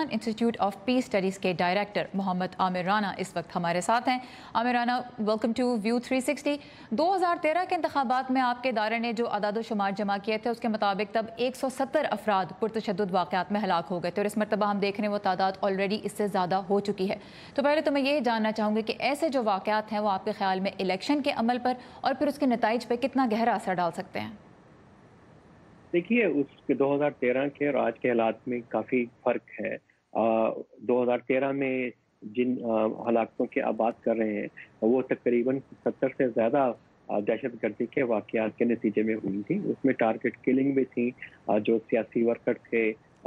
Pakistan institute of peace studies کے director محمد عامر رانا اس وقت ہمارے ساتھ ہیں۔ عامر رانا، ویلکم ٹو ویو 360۔ 2013 کے انتخابات میں آپ کے ادارے نے جو اعداد و شمار جمع کیے تھے اس کے مطابق تب 170 افراد پرتشدد واقعات میں ہلاک ہو گئے تھے، اور اس مرتبہ ہم دیکھ رہے ہیں وہ تعداد آلریڈی اس سے زیادہ ہو چکی ہے۔ تو پہلے تو میں یہ جاننا چاہوں گی کہ ایسے جو واقعات ہیں وہ آپ کے خیال میں الیکشن کے عمل پر اور پھر اس کے نتائج پہ کتنا گہرا اثر ڈال سکتے ہیں؟ دیکھیے، اس کے 2013 کے اور آج کے حالات میں کافی فرق ہے۔ 2013 میں جن ہلاکتوں کی آپ بات کر رہے ہیں وہ تقریباً 70 سے زیادہ دہشت گردی کے واقعات کے نتیجے میں ہوئی تھی۔ اس میں ٹارگٹ کلنگ بھی تھی جو سیاسی ورکر تھے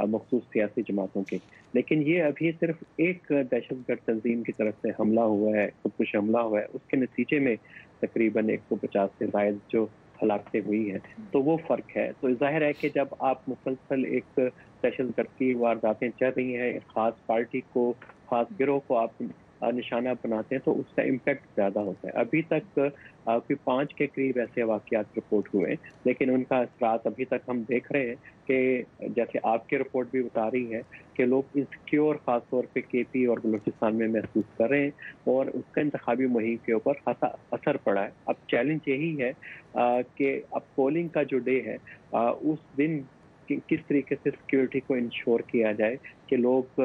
مخصوص سیاسی جماعتوں کے۔ لیکن یہ ابھی صرف ایک دہشت گرد تنظیم کی طرف سے حملہ ہوا ہے، خودکش حملہ ہوا ہے، اس کے نتیجے میں تقریباً 150 سے زائد جو ہلاکتیں ہوئی ہیں، تو وہ فرق ہے۔ تو ظاہر ہے کہ جب آپ مسلسل ایک دہشت گرد کی وارداتیں چل رہی ہیں، ایک خاص پارٹی کو، خاص گروہ کو آپ نشانہ بناتے ہیں تو اس کا امپیکٹ زیادہ ہوتا ہے۔ ابھی تک کوئی 5 کے قریب ایسے واقعات رپورٹ ہوئے، لیکن ان کا اثرات ابھی تک ہم دیکھ رہے ہیں کہ جیسے آپ کی رپورٹ بھی بتا رہی ہے کہ لوگ انسیکیور خاص طور پہ کے پی اور بلوچستان میں محسوس کر رہے ہیں، اور اس کا انتخابی مہم کے اوپر خاصا اثر پڑا ہے۔ اب چیلنج یہی ہے کہ اب پولنگ کا جو ڈے ہے اس دن کس طریقے سے سیکیورٹی کو انشور کیا جائے کہ لوگ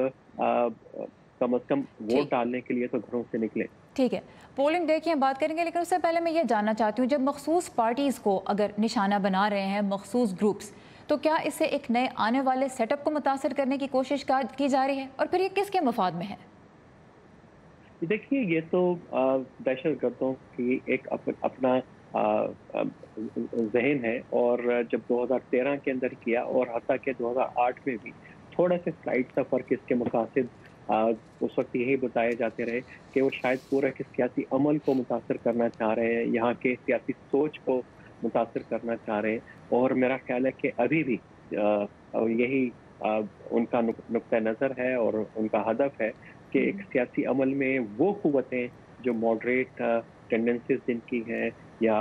کم از کم ووٹ ڈالنے کے لیے تو گھروں سے نکلیں۔ ٹھیک ہے، پولنگ ڈے کی ہم بات کریں گے، لیکن اس سے پہلے میں یہ جاننا چاہتی ہوں، جب مخصوص پارٹیز کو اگر نشانہ بنا رہے ہیں مخصوص گروپس، تو کیا اس سے ایک نئے آنے والے سیٹ اپ کو متاثر کرنے کی کوشش کی جا رہی ہے، اور پھر یہ کس کے مفاد میں ہے؟ دیکھیے، یہ تو دہشت گردوں کی ایک اپنا ذہن ہے، اور جب 2013 کے اندر کیا اور حتیٰ کہ 2008 میں بھی تھوڑا سے سلائٹ سا فرق اس کے مقاصد اس وقت یہی بتائے جاتے رہے کہ وہ شاید پورے کے سیاسی عمل کو متاثر کرنا چاہ رہے ہیں، یہاں کے سیاسی سوچ کو متاثر کرنا چاہ رہے ہیں، اور میرا خیال ہے کہ ابھی بھی یہی ان کا نقطہ نظر ہے اور ان کا ہدف ہے کہ ایک سیاسی عمل میں وہ قوتیں جو ماڈریٹ ٹینڈنسیز جن کی ہیں یا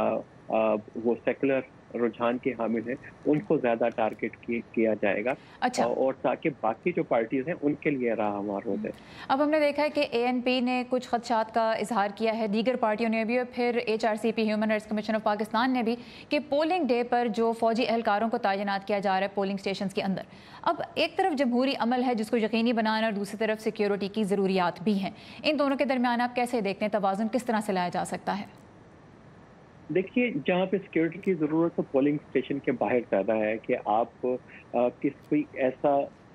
وہ سیکولر رجحان کے حامل ہیں، ان کو زیادہ ٹارگٹ کیا جائے گا، اچھا، اور تاکہ باقی جو پارٹیز ہیں ان کے لیے راہ ہموار ہو جائے۔ اب ہم نے دیکھا ہے کہ اے این پی نے کچھ خدشات کا اظہار کیا ہے، دیگر پارٹیوں نے بھی، اور پھر H R C P human rights commission of Pakistan نے بھی، کہ پولنگ ڈے پر جو فوجی اہلکاروں کو تعینات کیا جا رہا ہے پولنگ اسٹیشنز کے اندر، اب ایک طرف جمہوری عمل ہے جس کو یقینی بنانا، اور دوسری طرف سیکیورٹی کی ضروریات بھی ہیں، ان دونوں کے درمیان آپ کیسے دیکھتے ہیں، توازن کس طرح سے لایا جا سکتا ہے؟ دیکھیے، جہاں پہ سیکیورٹی کی ضرورت تو پولنگ اسٹیشن کے باہر زیادہ ہے کہ آپ کوئی ایسا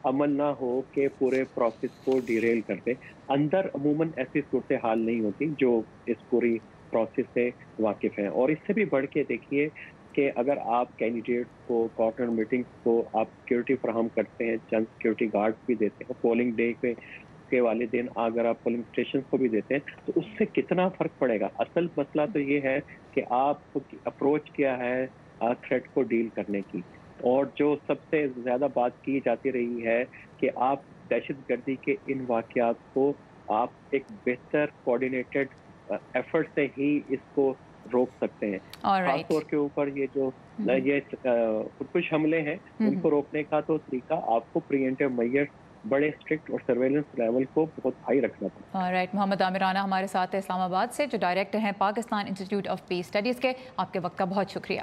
عمل نہ ہو کہ پورے پروسیس کو ڈیریل کر دے۔ اندر عموماً ایسی صورتحال نہیں ہوتی جو اس پوری پروسیس سے واقف ہیں، اور اس سے بھی بڑھ کے دیکھیے کہ اگر آپ کینڈیڈیٹ کو، کارٹر میٹنگز کو آپ سیکیورٹی فراہم کرتے ہیں، چند سیکیورٹی گارڈز بھی دیتے ہیں، پولنگ ڈے کے والے دن اگر آپ پولنگ اسٹیشن کو بھی دیتے ہیں تو اس سے کتنا فرق پڑے گا۔ اصل مسئلہ تو یہ ہے کہ آپ اپروچ کیا ہے تھریٹ کو ڈیل کرنے کی، اور جو سب سے زیادہ بات کی جاتی رہی ہے کہ آپ دہشت گردی کے ان واقعات کو آپ ایک بہتر کوآرڈینیٹڈ ایفرٹ سے ہی اس کو روک سکتے ہیں۔ خاص طور کے اوپر یہ جو خودکش حملے ہیں ان کو روکنے کا تو طریقہ آپ کو پریونٹیو میئرز بڑے اسٹرکٹ اور سرویلنس لیول کو بہت ہائی رکھنا پڑتا ہے۔ محمد عامر رانا ہمارے ساتھ اسلام آباد سے، جو ڈائریکٹر ہیں Pakistan institute of peace studies کے۔ آپ کے وقت کا بہت شکریہ۔